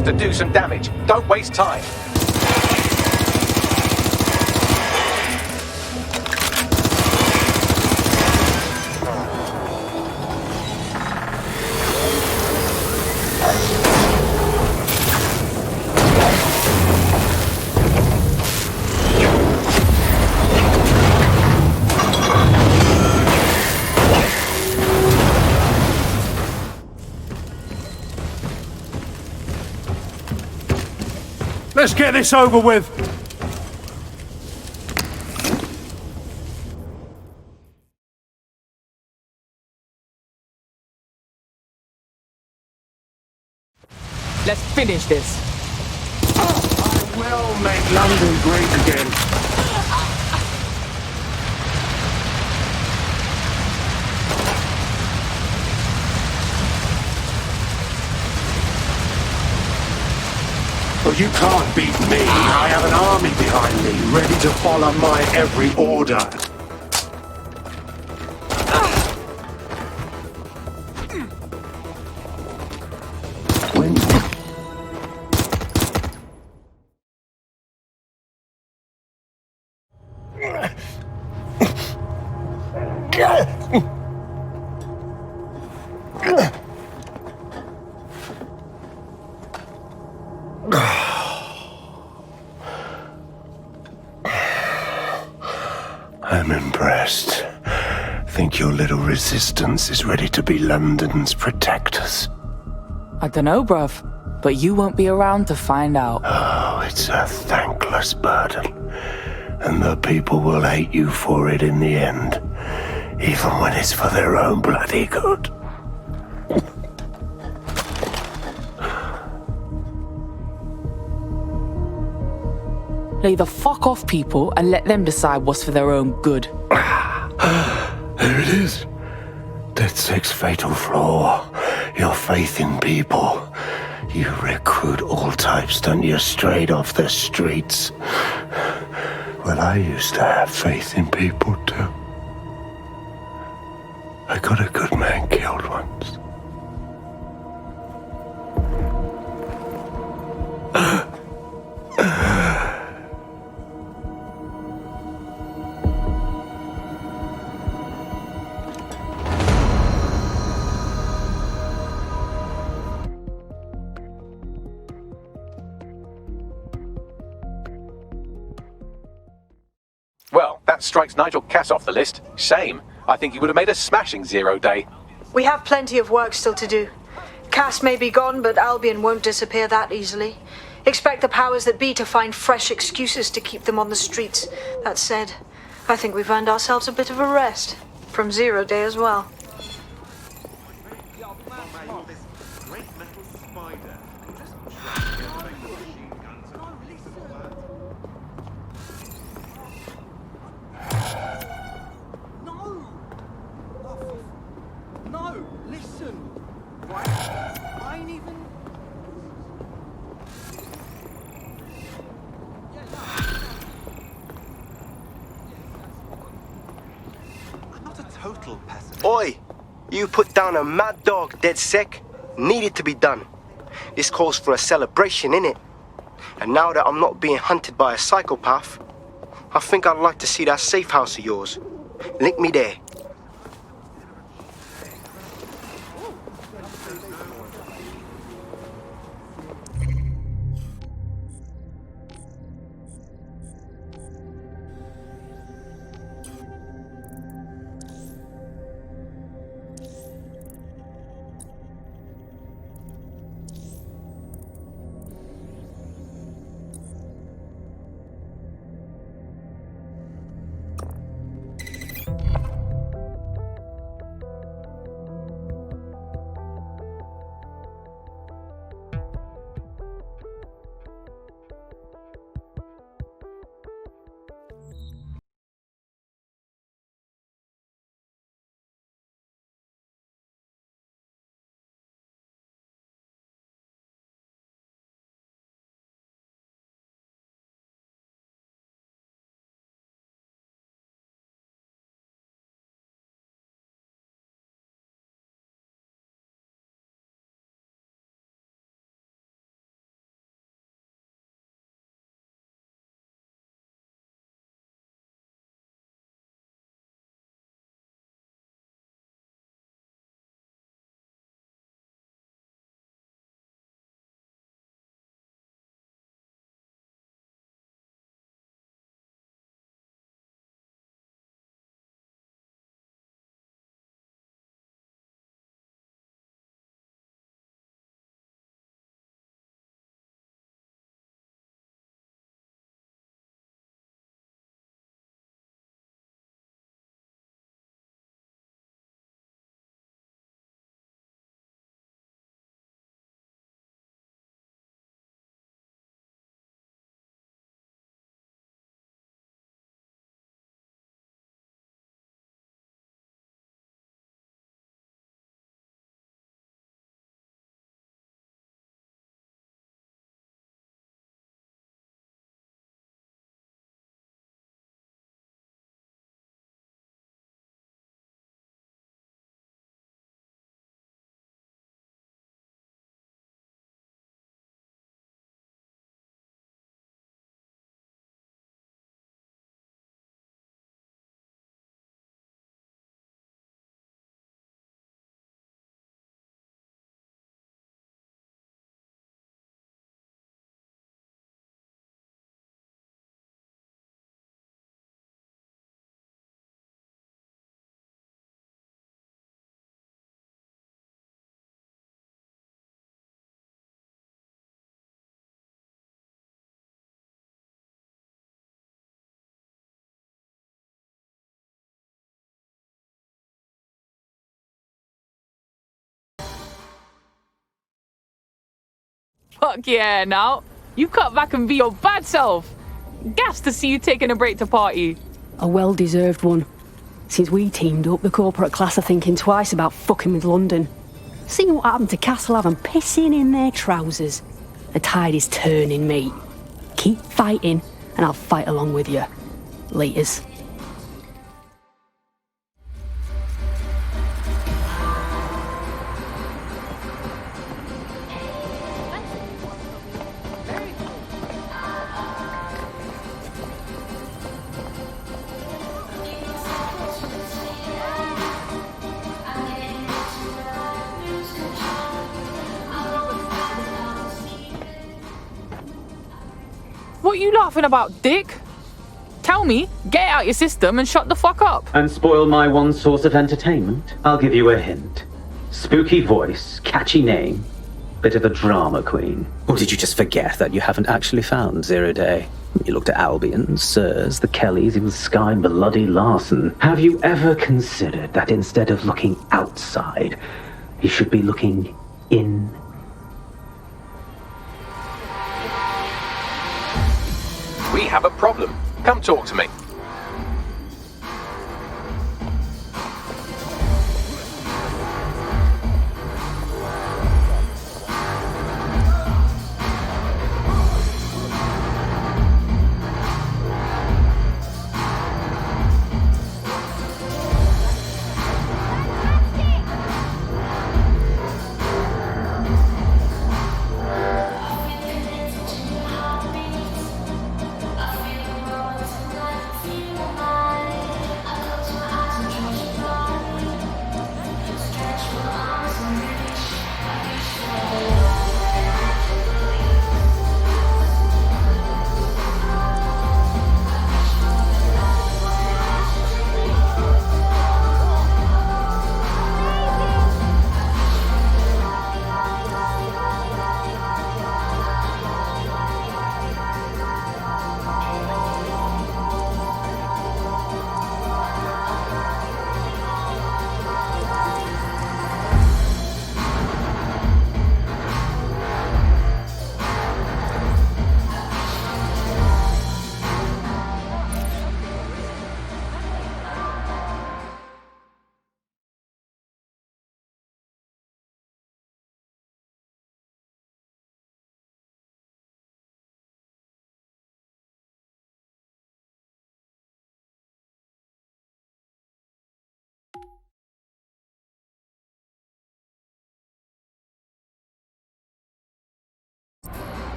chance to do some damage. Don't waste time. Let's get this over with. Let's finish this. I will make London great again. Well, you can't beat me. I have an army behind me, ready to follow my every order. I'm impressed. Think your little resistance is ready to be London's protectors? I dunno, bruv. But you won't be around to find out. Oh, it's a thankless burden. And the people will hate you for it in the end. Even when it's for their own bloody good. Lay the fuck off people and let them decide what's for their own good. There it is. DedSec's fatal flaw. Your faith in people. You recruit all types, don't you, straight off the streets. Well, I used to have faith in people, too. I got a good man killed once. Well, that strikes Nigel Cass off the list. Shame. I think he would have made a smashing 0 day. We have plenty of work still to do. Cass may be gone, but Albion won't disappear that easily. Expect the powers that be to find fresh excuses to keep them on the streets. That said, I think we've earned ourselves a bit of a rest. From 0 day as well. No, listen. Right? I ain't even. I'm not a total pessimist. Oi! You put down a mad dog, DedSec. Needed to be done. This calls for a celebration, innit? And now that I'm not being hunted by a psychopath, I think I'd like to see that safe house of yours. Link me there. Fuck yeah, now. You cut back and be your bad self. Gas to see you taking a break to party. A well-deserved one. Since we teamed up, the corporate class are thinking twice about fucking with London. See what happened to Castlehaven pissing in their trousers. The tide is turning, mate. Keep fighting, and I'll fight along with you. Laters. What you laughing about, dick? Tell me, get it out your system and shut the fuck up. And spoil my one source of entertainment? I'll give you a hint. Spooky voice, catchy name, bit of a drama queen. Or did you just forget that you haven't actually found Zero Day? You looked at Albion, Sirs, the Kellys, even Sky Bloody Larson. Have you ever considered that instead of looking outside, you should be looking in? We have a problem. Come talk to me.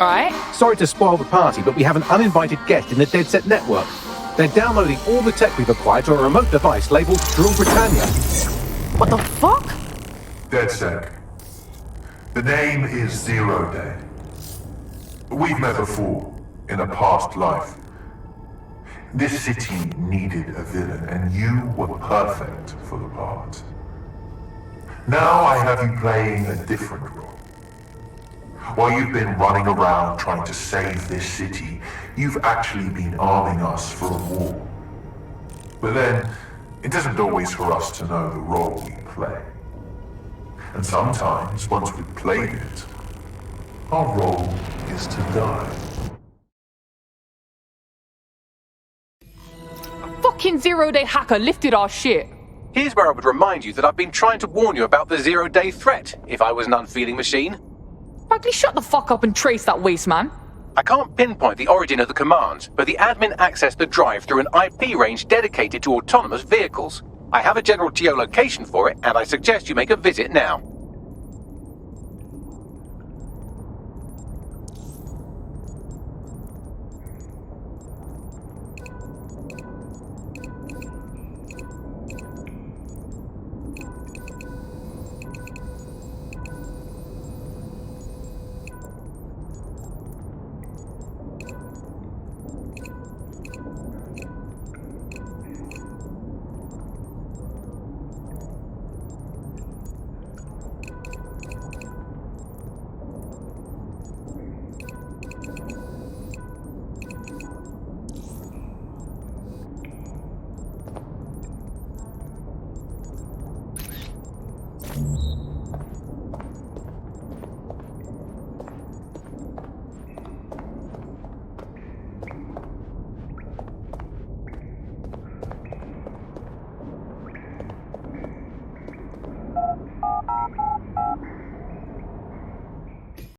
Alright. Sorry to spoil the party, but we have an uninvited guest in the Dead Set network. They're downloading all the tech we've acquired to a remote device labeled Drill Britannia. What the fuck? DedSec. The name is Zero Day. We've met before, in a past life. This city needed a villain, and you were perfect for the part. Now I have you playing a different role. While you've been running around trying to save this city, you've actually been arming us for a war. But then, it isn't always for us to know the role we play. And sometimes, once we've played it, our role is to die. A fucking zero-day hacker lifted our shit. Here's where I would remind you that I've been trying to warn you about the zero-day threat, if I was an unfeeling machine. Bagley, shut the fuck up and trace that waste, man. I can't pinpoint the origin of the command, but the admin accessed the drive through an IP range dedicated to autonomous vehicles. I have a general geolocation for it, and I suggest you make a visit now.